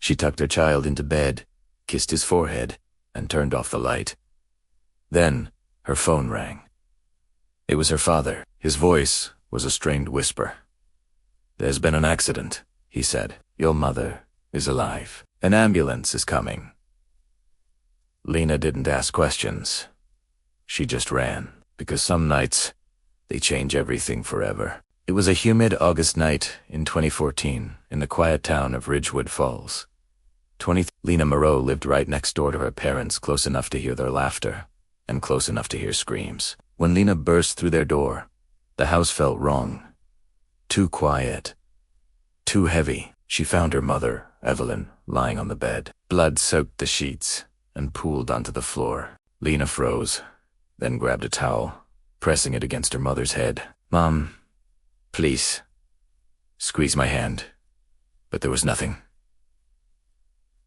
She tucked her child into bed, kissed his forehead, and turned off the light. Then, her phone rang. It was her father. His voice was a strained whisper. "There's been an accident," he said. "Your mother is alive. An ambulance is coming." Lena didn't ask questions. She just ran, because some nights, they change everything forever. It was a humid August night in 2014 in the quiet town of Ridgewood Falls. Lena Moreau lived right next door to her parents, close enough to hear their laughter, and close enough to hear screams. When Lena burst through their door, the house felt wrong. Too quiet. Too heavy. She found her mother, Evelyn, lying on the bed. Blood soaked the sheets and pooled onto the floor. Lena froze, then grabbed a towel, pressing it against her mother's head. "Mom, please." Squeeze my hand. But there was nothing.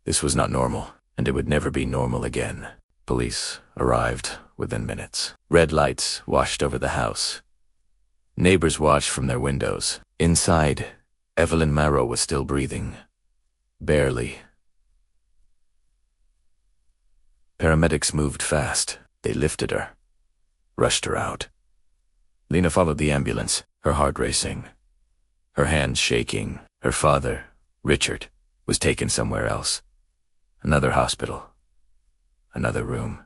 This was not normal, and it would never be normal again. Police arrived within minutes. Red lights washed over the house. Neighbors watched from their windows. Inside, Evelyn Moreau was still breathing. Barely. Paramedics moved fast. They lifted her, rushed her out. Lena followed the ambulance, her heart racing, her hands shaking. Her father, Richard, was taken somewhere else. Another hospital. Another room.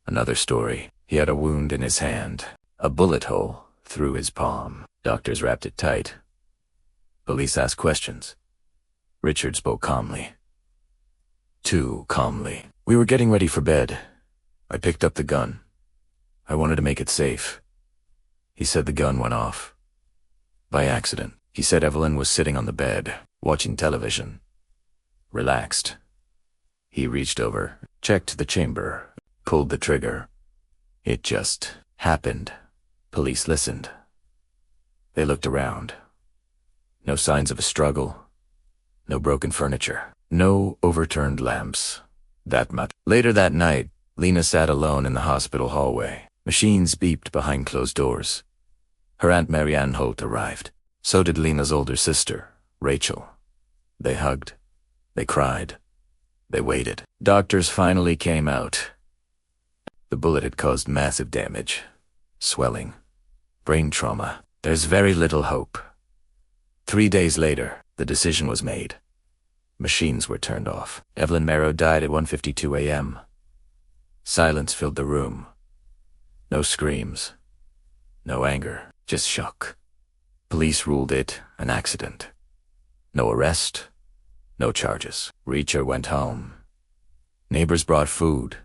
Another story. He had a wound in his hand, a bullet hole through his palm. Doctors wrapped it tight. Police asked questions. Richard spoke calmly. Too calmly. "We were getting ready for bed. I picked up the gun. I wanted to make it safe." He said the gun went off. By accident. He said Evelyn was sitting on the bed, watching television. Relaxed. He reached over, checked the chamber, pulled the trigger. It just happened. Police listened. They looked around. No signs of a struggle. No broken furniture. No overturned lamps. That much. Later that night, Lena sat alone in the hospital hallway. Machines beeped behind closed doors. Her Aunt Marianne Holt arrived. So did Lena's older sister, Rachel. They hugged. They cried. They waited. Doctors finally came out. The bullet had caused massive damage. Swelling. Brain trauma. There's very little hope. 3 days later, the decision was made. Machines were turned off. Evelyn Moreau died at 1:52 a.m. Silence filled the room. No screams. No anger. Just shock. Police ruled it an accident. No arrest. No charges. Reacher went home. Neighbors brought food.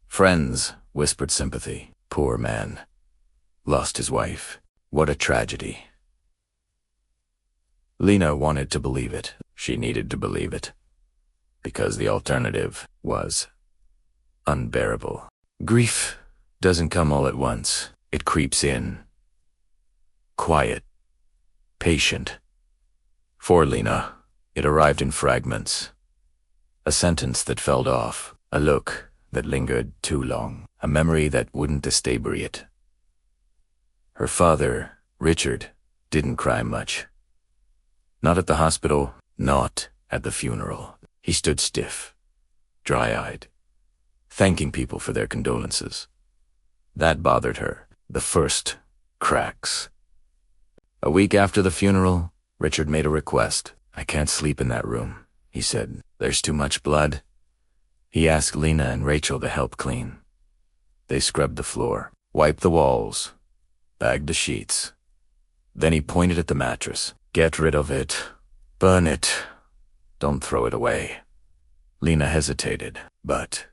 Friends whispered sympathy. Poor man. Lost his wife. What a tragedy. Lena wanted to believe it. She needed to believe it. Because the alternative was unbearable. Grief doesn't come all at once. It creeps in. Quiet. Patient. For Lena, it arrived in fragments. A sentence that fell off. A look that lingered too long. A memory that wouldn't destabriate. Her father, Richard, didn't cry much. Not at the hospital, not at the funeral. He stood stiff, dry-eyed, thanking people for their condolences. That bothered her. The first cracks. A week after the funeral, Richard made a request. "I can't sleep in that room," he said. "There's too much blood." He asked Lena and Rachel to help clean. They scrubbed the floor, wiped the walls, bagged the sheets. Then he pointed at the mattress. "Get rid of it. Burn it. Don't throw it away." Lena hesitated, but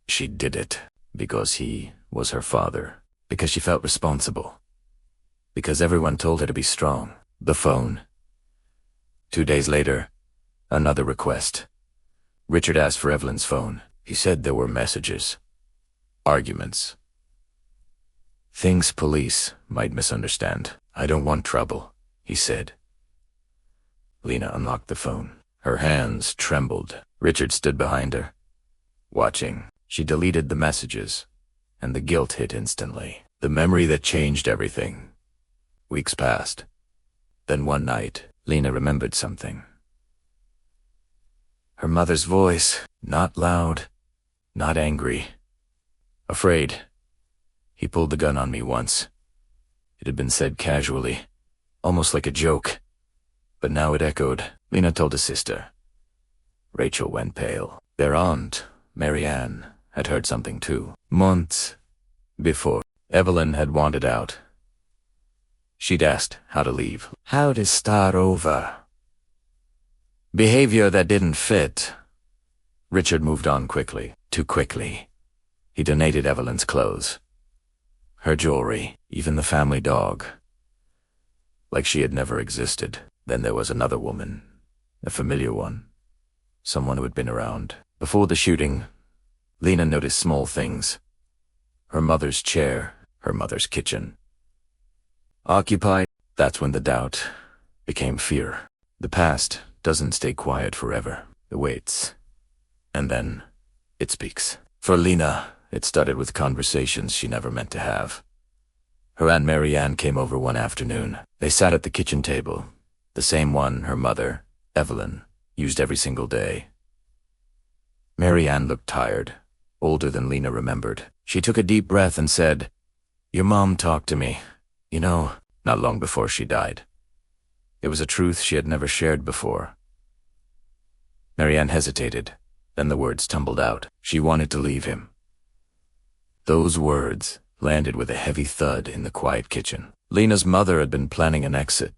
she did it because he was her father, because she felt responsible, because everyone told her to be strong. The phone. 2 days later, another request. Richard asked for Evelyn's phone. He said there were messages, arguments, things police might misunderstand. "I don't want trouble," he said. Lena unlocked the phone. Her hands trembled. Richard stood behind her, watching. She deleted the messages, and the guilt hit instantly. The memory that changed everything. Weeks passed. Then one night, Lena remembered something. Her mother's voice, not loud, not angry. Afraid. He pulled the gun on me once. It had been said casually, almost like a joke. But now it echoed. Lena told his sister. Rachel went pale. Their aunt, Marianne, had heard something too. Months before, Evelyn had wanted out. She'd asked how to leave, how to start over. Behavior that didn't fit. Richard moved on quickly, too quickly. He donated Evelyn's clothes, her jewelry, even the family dog. Like she had never existed. Then there was another woman, a familiar one, someone who had been around. Before the shooting, Lena noticed small things. Her mother's chair, her mother's kitchen. Occupied, that's when the doubt became fear. The past doesn't stay quiet forever. It waits. And then it speaks. For Lena, it started with conversations she never meant to have. Her Aunt Marianne came over one afternoon. They sat at the kitchen table, the same one her mother, Evelyn, used every single day. Marianne looked tired, older than Lena remembered. She took a deep breath and said, "Your mom talked to me, not long before she died." It was a truth she had never shared before. Marianne hesitated, then the words tumbled out. She wanted to leave him. Those words landed with a heavy thud in the quiet kitchen. Lena's mother had been planning an exit,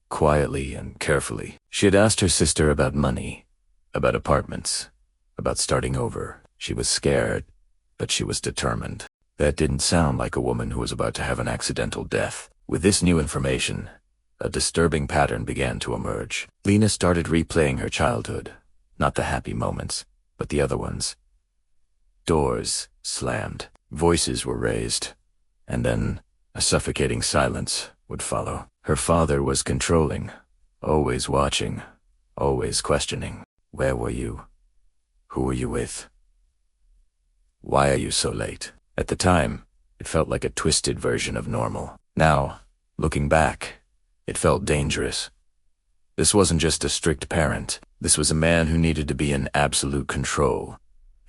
quietly and carefully. She had asked her sister about money, about apartments, about starting over. She was scared, but she was determined. That didn't sound like a woman who was about to have an accidental death. With this new information, a disturbing pattern began to emerge. Lena started replaying her childhood, not the happy moments, but the other ones. Doors slammed, voices were raised, and then a suffocating silence would follow. Her father was controlling, always watching, always questioning. Where were you? Who were you with? Why are you so late? At the time, it felt like a twisted version of normal. Now, looking back, it felt dangerous. This wasn't just a strict parent. This was a man who needed to be in absolute control,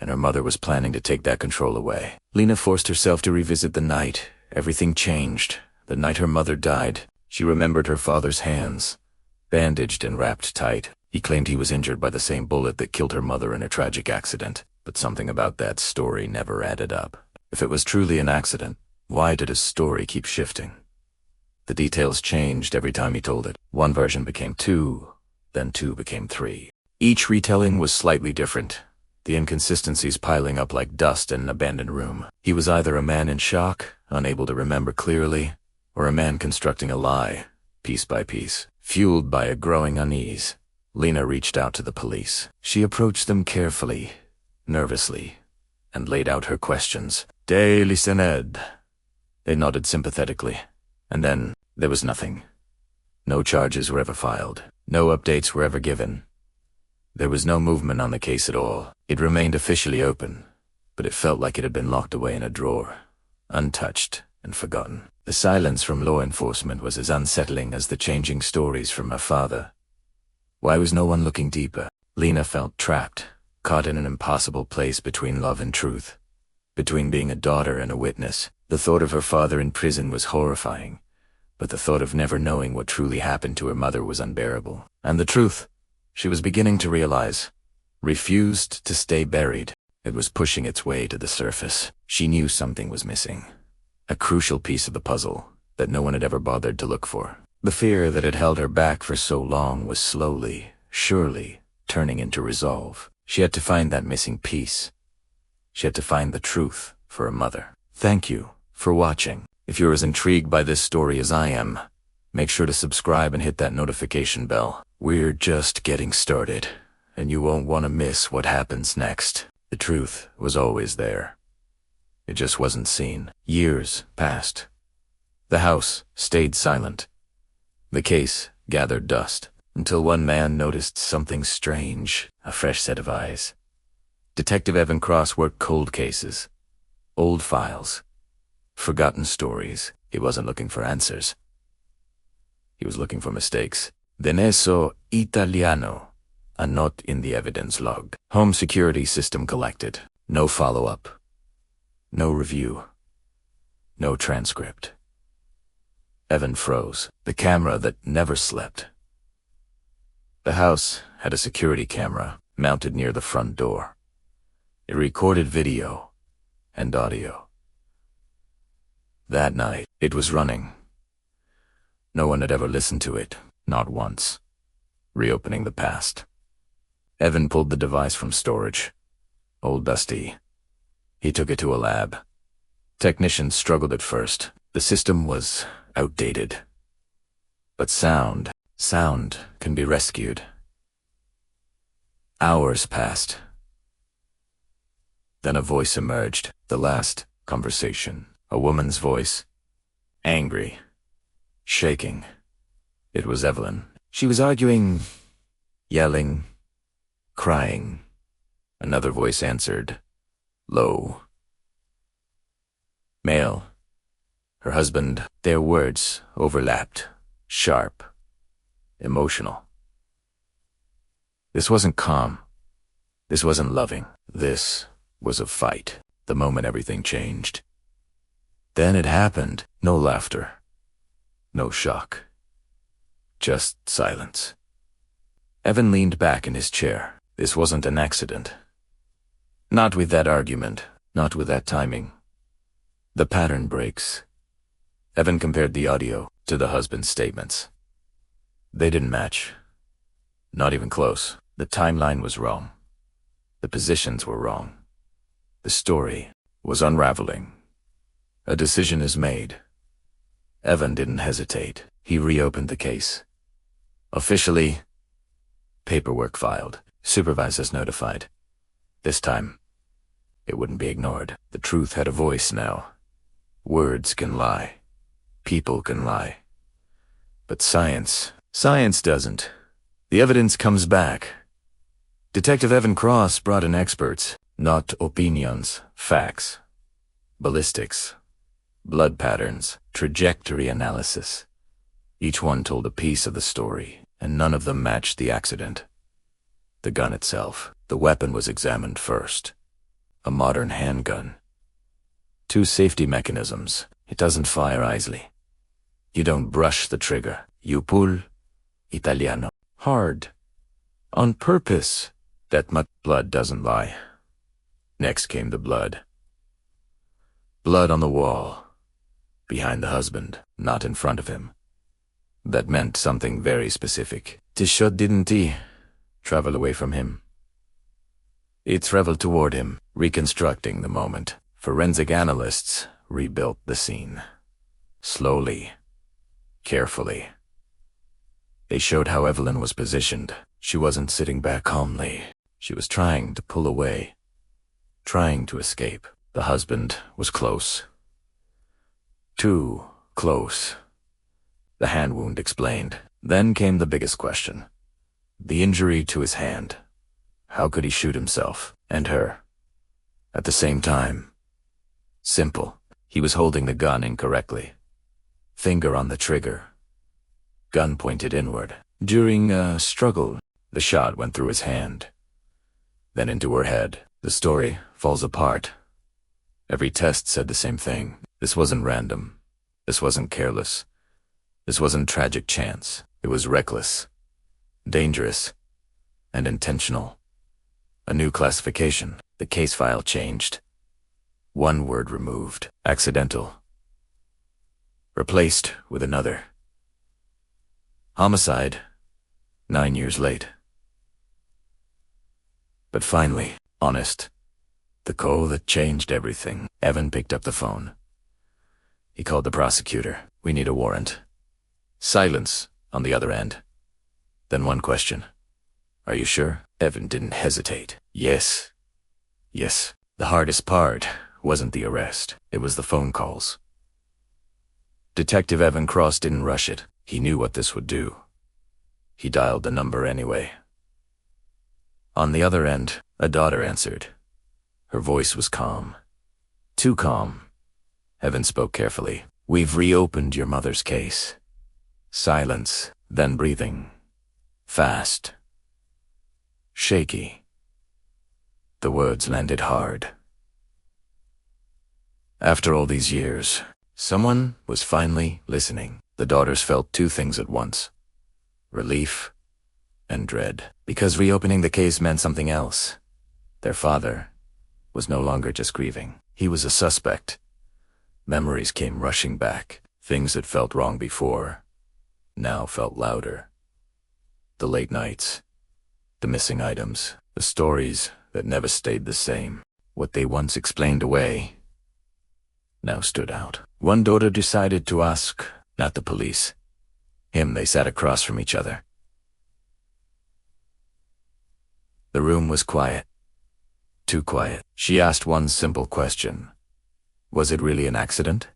and her mother was planning to take that control away. Lena forced herself to revisit the night. Everything changed. The night her mother died, she remembered her father's hands, bandaged and wrapped tight. He claimed he was injured by the same bullet that killed her mother in a tragic accident, but something about that story never added up. If it was truly an accident, why did his story keep shifting? The details changed every time he told it. One version became two, then two became three. Each retelling was slightly different, the inconsistencies piling up like dust in an abandoned room. He was either a man in shock, unable to remember clearly, or a man constructing a lie, piece by piece. Fueled by a growing unease, Lena reached out to the police. She approached them carefully, nervously, and laid out her questions. "De listened." They nodded sympathetically, and then there was nothing. No charges were ever filed. No updates were ever given. There was no movement on the case at all. It remained officially open, but it felt like it had been locked away in a drawer, untouched and forgotten. The silence from law enforcement was as unsettling as the changing stories from her father. Why was no one looking deeper? Lena felt trapped, caught in an impossible place between love and truth, between being a daughter and a witness. The thought of her father in prison was horrifying, but the thought of never knowing what truly happened to her mother was unbearable. And the truth, she was beginning to realize, refused to stay buried. It was pushing its way to the surface. She knew something was missing, a crucial piece of the puzzle that no one had ever bothered to look for. The fear that had held her back for so long was slowly, surely, turning into resolve. She had to find that missing piece. She had to find the truth for her mother. Thank you for watching. If you're as intrigued by this story as I am, make sure to subscribe and hit that notification bell. We're just getting started, and you won't want to miss what happens next. The truth was always there. It just wasn't seen. Years passed. The house stayed silent. The case gathered dust, until one man noticed something strange, a fresh set of eyes. Detective Evan Cross worked cold cases, old files, forgotten stories. He wasn't looking for answers. He was looking for mistakes. Deneso Italiano, a note in the evidence log. Home security system collected. No follow-up. No review. No transcript. Evan froze. The camera that never slept. The house had a security camera mounted near the front door. It recorded video and audio. That night, it was running. No one had ever listened to it, not once. Reopening the past. Evan pulled the device from storage. Old dusty. He took it to a lab. Technicians struggled at first. The system was outdated. But sound can be rescued. Hours passed. Then a voice emerged. The last conversation. A woman's voice. Angry. Shaking. It was Evelyn. She was arguing, yelling, crying. Another voice answered, low. Male. Her husband. Their words overlapped. Sharp. Emotional. This wasn't calm. This wasn't loving. This was a fight. The moment everything changed. Then it happened. No laughter. No shock. Just silence. Evan leaned back in his chair. This wasn't an accident. Not with that argument. Not with that timing. The pattern breaks. Evan compared the audio to the husband's statements. They didn't match. Not even close. The timeline was wrong. The positions were wrong. The story was unraveling. A decision is made. Evan didn't hesitate. He reopened the case. Officially, paperwork filed. Supervisors notified. This time, it wouldn't be ignored. The truth had a voice now. Words can lie. People can lie. But science doesn't. The evidence comes back. Detective Evan Cross brought in experts, not opinions, facts. Ballistics, blood patterns, trajectory analysis. Each one told a piece of the story, and none of them matched the accident. The gun itself, the weapon was examined first. A modern handgun. 2 safety mechanisms. It doesn't fire easily. You don't brush the trigger. You pull. Italiano. Hard. On purpose. That much blood doesn't lie. Next came the blood. Blood on the wall. Behind the husband, not in front of him. That meant something very specific. Tishot didn't he travel away from him? It traveled toward him, reconstructing the moment. Forensic analysts rebuilt the scene. Slowly. Carefully. They showed how Evelyn was positioned. She wasn't sitting back calmly. She was trying to pull away. Trying to escape. The husband was close. Too close. The hand wound explained. Then came the biggest question. The injury to his hand. How could he shoot himself and her at the same time? Simple. He was holding the gun incorrectly. Finger on the trigger. Gun pointed inward. During a struggle, the shot went through his hand. Then into her head. The story falls apart. Every test said the same thing. This wasn't random. This wasn't careless. This wasn't tragic chance. It was reckless, dangerous, and intentional. A new classification. The case file changed. 1 word removed. Accidental. Replaced with another. Homicide. 9 years late. But finally, honest. The call that changed everything. Evan picked up the phone. He called the prosecutor. We need a warrant. Silence on the other end. Then one question. Are you sure? Evan didn't hesitate. Yes. Yes. The hardest part wasn't the arrest. It was the phone calls. Detective Evan Cross didn't rush it. He knew what this would do. He dialed the number anyway. On the other end, a daughter answered. Her voice was calm. Too calm. Evan spoke carefully. We've reopened your mother's case. Silence, then breathing. Fast. Shaky. The words landed hard. After all these years, someone was finally listening. The daughters felt two things at once: relief and dread, because reopening the case meant something else. Their father was no longer just grieving. He was a suspect. Memories came rushing back. Things that felt wrong before now felt louder. The late nights, the missing items, the stories that never stayed the same. What they once explained away now stood out. One daughter decided to ask, not the police. Him. They sat across from each other. The room was quiet. Too quiet. She asked one simple question. Was it really an accident?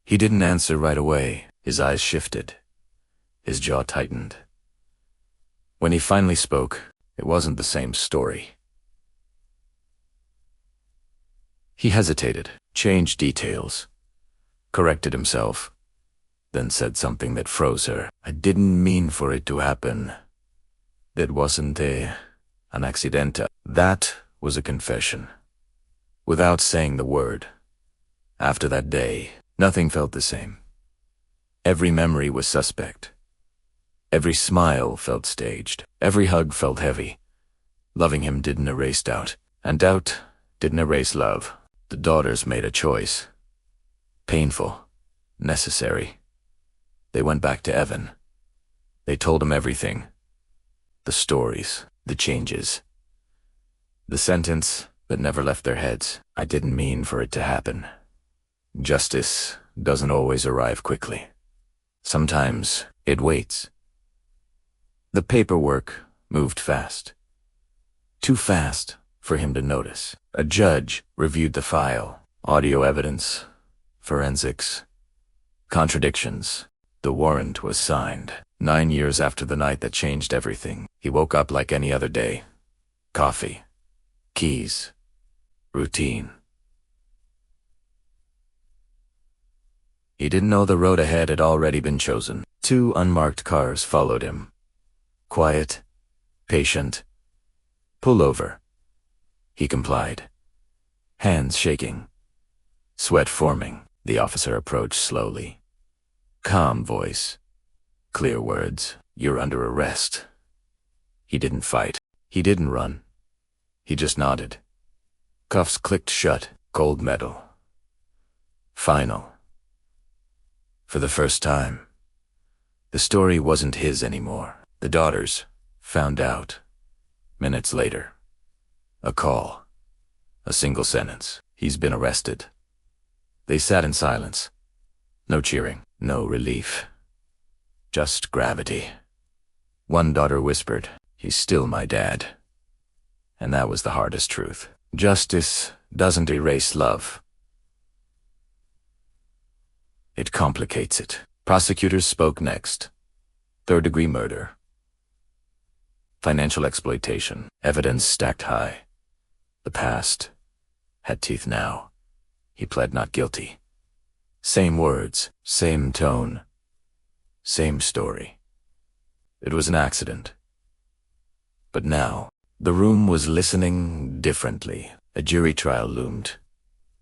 He didn't answer right away. His eyes shifted. His jaw tightened. When he finally spoke, it wasn't the same story. He hesitated, changed details, corrected himself, then said something that froze her. I didn't mean for it to happen. That wasn't an accidente. That was a confession. Without saying the word. After that day, nothing felt the same. Every memory was suspect. Every smile felt staged. Every hug felt heavy. Loving him didn't erase doubt, and doubt didn't erase love. The daughters made a choice. Painful, necessary. They went back to Evan. They told him everything. The stories, the changes. The sentence that never left their heads. I didn't mean for it to happen. Justice doesn't always arrive quickly. Sometimes it waits. The paperwork moved fast. Too fast for him to notice. A judge reviewed the file. Audio evidence, forensics, contradictions. The warrant was signed. 9 years after the night that changed everything. He woke up like any other day. Coffee, keys, routine. He didn't know the road ahead had already been chosen. 2 unmarked cars followed him. Quiet, patient. Pull over. He complied. Hands shaking. Sweat forming. The officer approached slowly. Calm voice. Clear words. You're under arrest. He didn't fight. He didn't run. He just nodded. Cuffs clicked shut. Cold metal. Final. For the first time, the story wasn't his anymore. The daughters found out. Minutes later. A call. A single sentence. He's been arrested. They sat in silence. No cheering. No relief. Just gravity. One daughter whispered, "He's still my dad." And that was the hardest truth. Justice doesn't erase love. It complicates it. Prosecutors spoke next. Third-degree murder. Financial exploitation. Evidence stacked high. The past had teeth now. He pled not guilty. Same words, same tone, same story. It was an accident. But now, the room was listening differently. A jury trial loomed.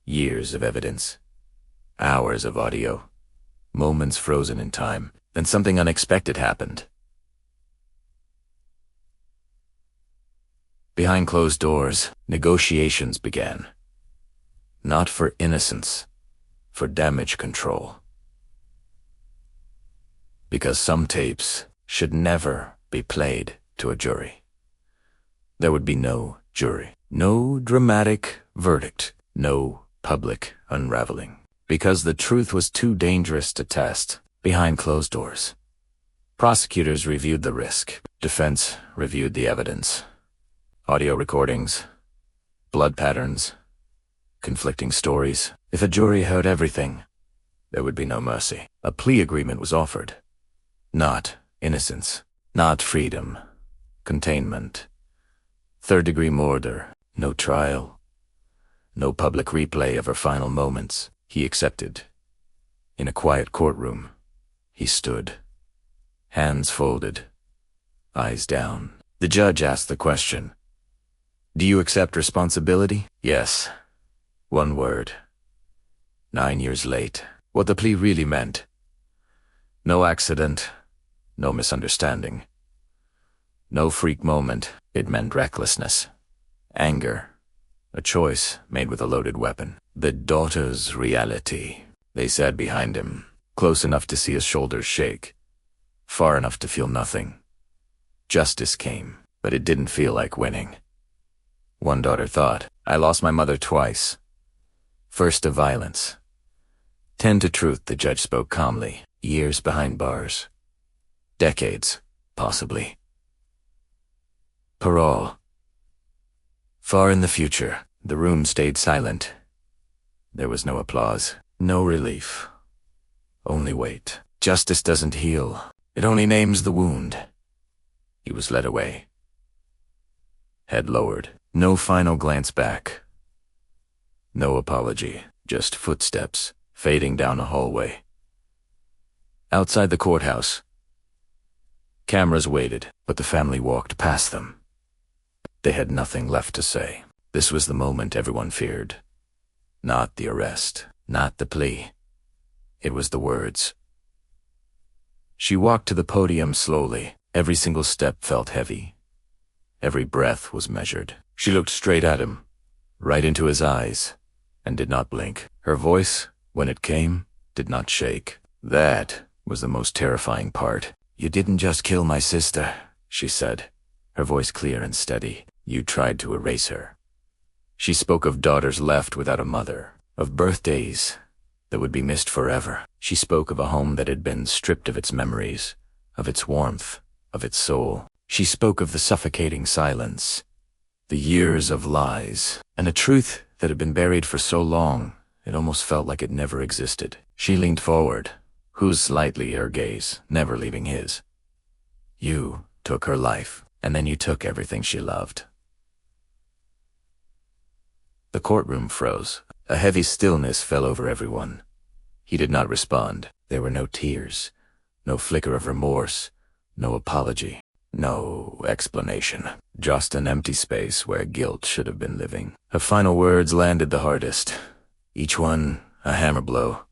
Years of evidence. Hours of audio. Moments frozen in time. Then something unexpected happened. Behind closed doors, negotiations began. Not for innocence, for damage control. Because some tapes should never be played to a jury. There would be no jury. No dramatic verdict. No public unraveling. Because the truth was too dangerous to test behind closed doors. Prosecutors reviewed the risk. Defense reviewed the evidence. Audio recordings, blood patterns, conflicting stories. If a jury heard everything, there would be no mercy. A plea agreement was offered. Not innocence, not freedom, containment. Third-degree murder, no trial, no public replay of her final moments. He accepted. In a quiet courtroom, he stood. hands folded, eyes down. The judge asked the question, "Do you accept responsibility?" Yes. One word. 9 years late. What the plea really meant. No accident, no misunderstanding. No freak moment. It meant recklessness. Anger. A choice made with a loaded weapon. The daughter's reality. They sat behind him, close enough to see his shoulders shake, far enough to feel nothing. Justice came, but it didn't feel like winning. One daughter thought, "I lost my mother twice. First to violence. 10 to truth," the judge spoke calmly. Years behind bars. Decades, possibly. Parole. Far in the future, the room stayed silent. There was no applause, no relief. Only weight. Justice doesn't heal. It only names the wound. He was led away. Head lowered. No final glance back. No apology, just footsteps fading down a hallway. Outside the courthouse, cameras waited, but the family walked past them. They had nothing left to say. This was the moment everyone feared. Not the arrest, not the plea. It was the words. She walked to the podium slowly. Every single step felt heavy. Every breath was measured. She looked straight at him, right into his eyes, and did not blink. Her voice, when it came, did not shake. That was the most terrifying part. "You didn't just kill my sister," she said, her voice clear and steady. "You tried to erase her." She spoke of daughters left without a mother, of birthdays that would be missed forever. She spoke of a home that had been stripped of its memories, of its warmth, of its soul. She spoke of the suffocating silence, the years of lies, and a truth that had been buried for so long it almost felt like it never existed. She leaned forward, whose slightly her gaze, never leaving his. "You took her life, and then you took everything she loved." The courtroom froze. A heavy stillness fell over everyone. He did not respond. There were no tears, no flicker of remorse, no apology, no explanation. Just an empty space where guilt should have been living. Her final words landed the hardest. Each one a hammer blow.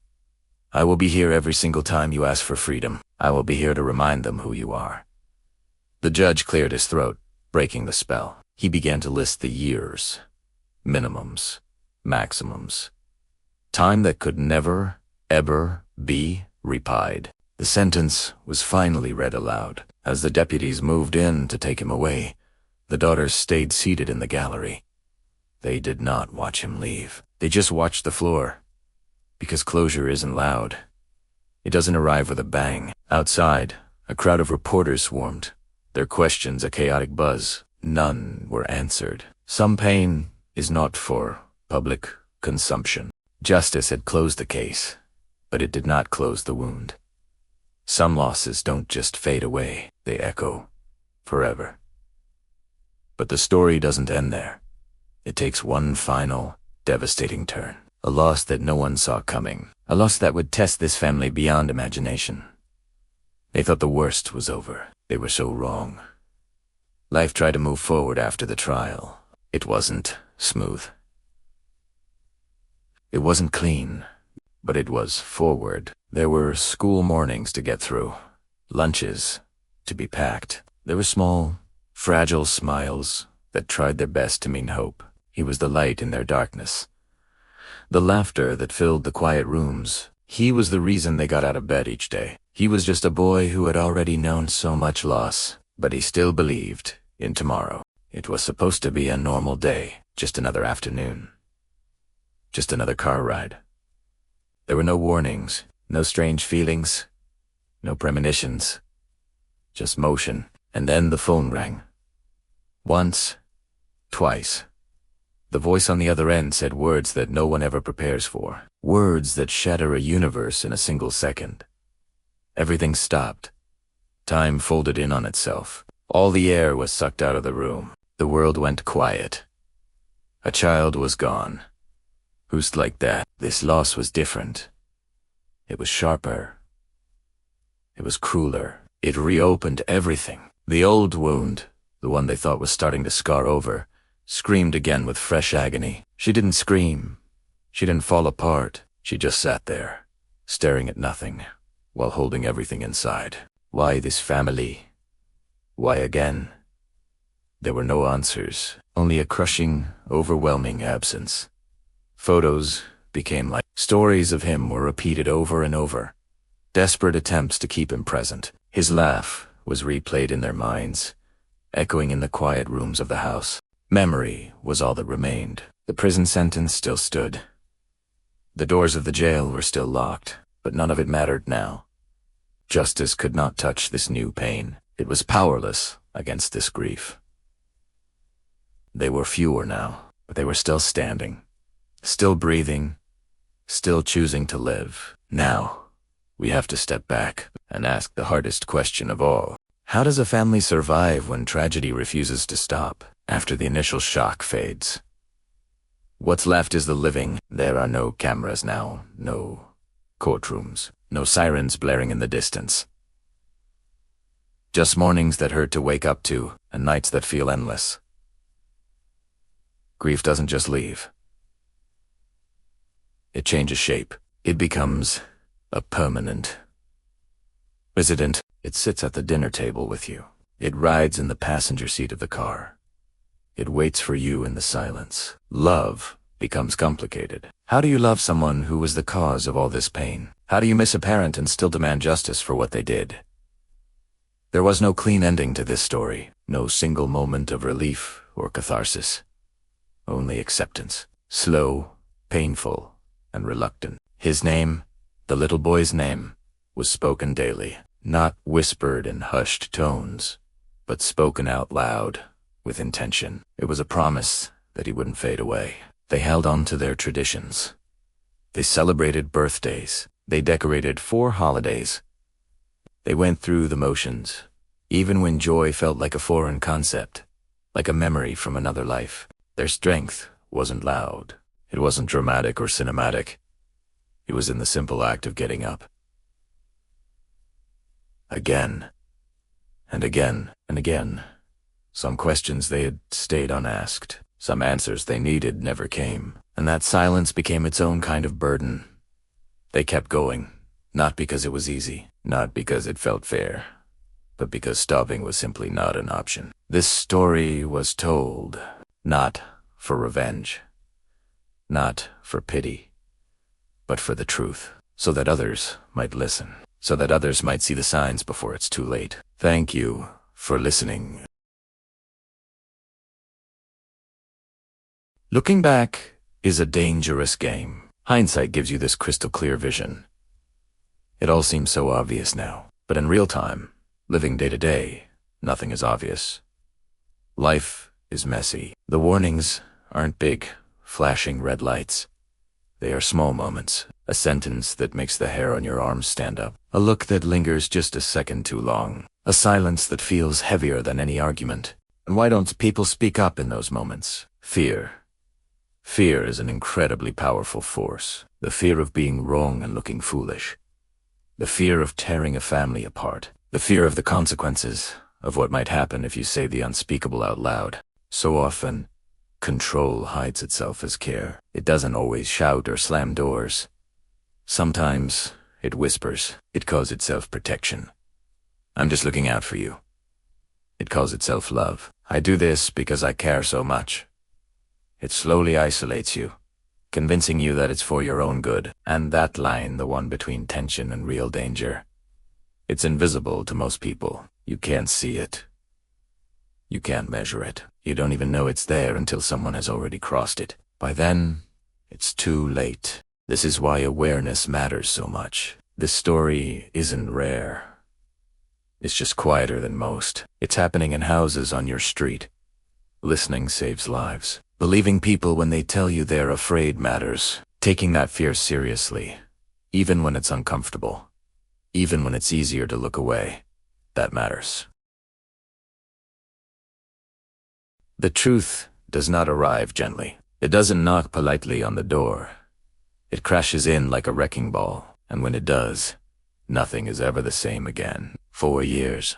"I will be here every single time you ask for freedom. I will be here to remind them who you are." The judge cleared his throat, breaking the spell. He began to list the years. Minimums, maximums. Time that could never, ever be repaid. The sentence was finally read aloud. As the deputies moved in to take him away, the daughters stayed seated in the gallery. They did not watch him leave. They just watched the floor. Because closure isn't loud. It doesn't arrive with a bang. Outside, a crowd of reporters swarmed, their questions a chaotic buzz. None were answered. Some pain is not for public consumption. Justice had closed the case, but it did not close the wound. Some losses don't just fade away, they echo forever. But the story doesn't end there. It takes one final, devastating turn. A loss that no one saw coming. A loss that would test this family beyond imagination. They thought the worst was over. They were so wrong. Life tried to move forward after the trial. It wasn't smooth. It wasn't clean, but it was forward. There were school mornings to get through, lunches to be packed. There were small, fragile smiles that tried their best to mean hope. He was the light in their darkness. The laughter that filled the quiet rooms. He was the reason they got out of bed each day. He was just a boy who had already known so much loss, but he still believed in tomorrow. It was supposed to be a normal day, just another afternoon. Just another car ride. There were no warnings, no strange feelings, no premonitions. Just motion. And then the phone rang. Once, twice. The voice on the other end said words that no one ever prepares for. Words that shatter a universe in a single second. Everything stopped. Time folded in on itself. All the air was sucked out of the room. The world went quiet. A child was gone. Who's like that? This loss was different. It was sharper. It was crueler. It reopened everything. The old wound, the one they thought was starting to scar over, screamed again with fresh agony. She didn't scream. She didn't fall apart. She just sat there, staring at nothing, while holding everything inside. Why this family? Why again? There were no answers, only a crushing, overwhelming absence. Photos became like stories of him were repeated over and over. Desperate attempts to keep him present. His laugh was replayed in their minds, echoing in the quiet rooms of the house. Memory was all that remained. The prison sentence still stood. The doors of the jail were still locked, but none of it mattered now. Justice could not touch this new pain. It was powerless against this grief. They were fewer now, but they were still standing, still breathing, still choosing to live. Now, we have to step back and ask the hardest question of all. How does a family survive when tragedy refuses to stop, after the initial shock fades? What's left is the living. There are no cameras now, no courtrooms, no sirens blaring in the distance. Just mornings that hurt to wake up to, and nights that feel endless. Grief doesn't just leave. It changes shape. It becomes a permanent resident. It sits at the dinner table with you. It rides in the passenger seat of the car. It waits for you in the silence. Love becomes complicated. How do you love someone who was the cause of all this pain? How do you miss a parent and still demand justice for what they did? There was no clean ending to this story, no single moment of relief or catharsis. Only acceptance. Slow, painful, and reluctant. His name, the little boy's name, was spoken daily, not whispered in hushed tones, but spoken out loud, with intention. It was a promise that he wouldn't fade away. They held on to their traditions. They celebrated birthdays. They decorated 4 holidays. They went through the motions, even when joy felt like a foreign concept, like a memory from another life. Their strength wasn't loud. It wasn't dramatic or cinematic. It was in the simple act of getting up. Again, and again, and again. Some questions they had stayed unasked. Some answers they needed never came. And that silence became its own kind of burden. They kept going, not because it was easy, not because it felt fair, but because stopping was simply not an option. This story was told, not for revenge, not for pity, but for the truth, so that others might listen, so that others might see the signs before it's too late. Thank you for listening. Looking back is a dangerous game. Hindsight gives you this crystal clear vision. It all seems so obvious now, but in real time, living day to day, nothing is obvious. Life is messy. The warnings aren't big, flashing red lights. They are small moments, a sentence that makes the hair on your arms stand up, a look that lingers just a second too long, a silence that feels heavier than any argument. And why don't people speak up in those moments? Fear. Fear is an incredibly powerful force. The fear of being wrong and looking foolish. The fear of tearing a family apart. The fear of the consequences, of what might happen if you say the unspeakable out loud. So often, control hides itself as care. It doesn't always shout or slam doors. Sometimes, it whispers. It calls itself protection. I'm just looking out for you. It calls itself love. I do this because I care so much. It slowly isolates you, convincing you that it's for your own good. And that line, the one between tension and real danger, it's invisible to most people. You can't see it. You can't measure it. You don't even know it's there until someone has already crossed it. By then, it's too late. This is why awareness matters so much. This story isn't rare. It's just quieter than most. It's happening in houses on your street. Listening saves lives. Believing people when they tell you they're afraid matters. Taking that fear seriously, even when it's uncomfortable, even when it's easier to look away, that matters. The truth does not arrive gently. It doesn't knock politely on the door. It crashes in like a wrecking ball, and when it does, nothing is ever the same again. 4 years.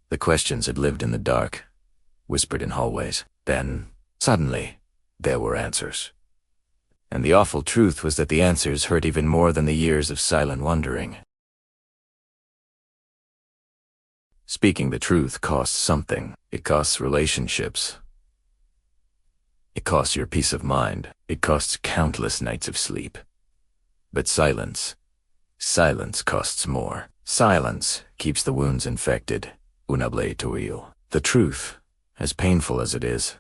The questions had lived in the dark, whispered in hallways. Then, suddenly, there were answers. And the awful truth was that the answers hurt even more than the years of silent wondering. Speaking the truth costs something. It costs relationships. It costs your peace of mind. It costs countless nights of sleep. But silence costs more. Silence keeps the wounds infected. Unable tuil. The truth, as painful as it is,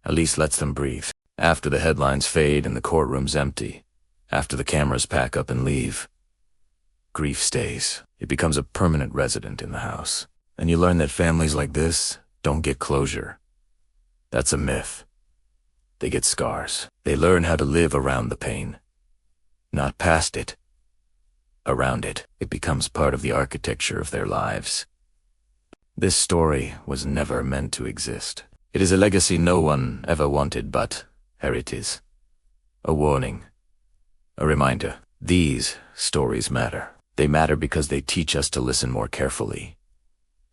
at least lets them breathe. After the headlines fade and the courtroom's empty, after the cameras pack up and leave, grief stays. It becomes a permanent resident in the house. And you learn that families like this don't get closure. That's a myth. They get scars. They learn how to live around the pain. Not past it. Around it. It becomes part of the architecture of their lives. This story was never meant to exist. It is a legacy no one ever wanted, but here it is. A warning. A reminder. These stories matter. They matter because they teach us to listen more carefully.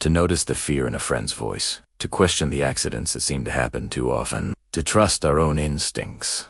To notice the fear in a friend's voice. To question the accidents that seem to happen too often. To trust our own instincts.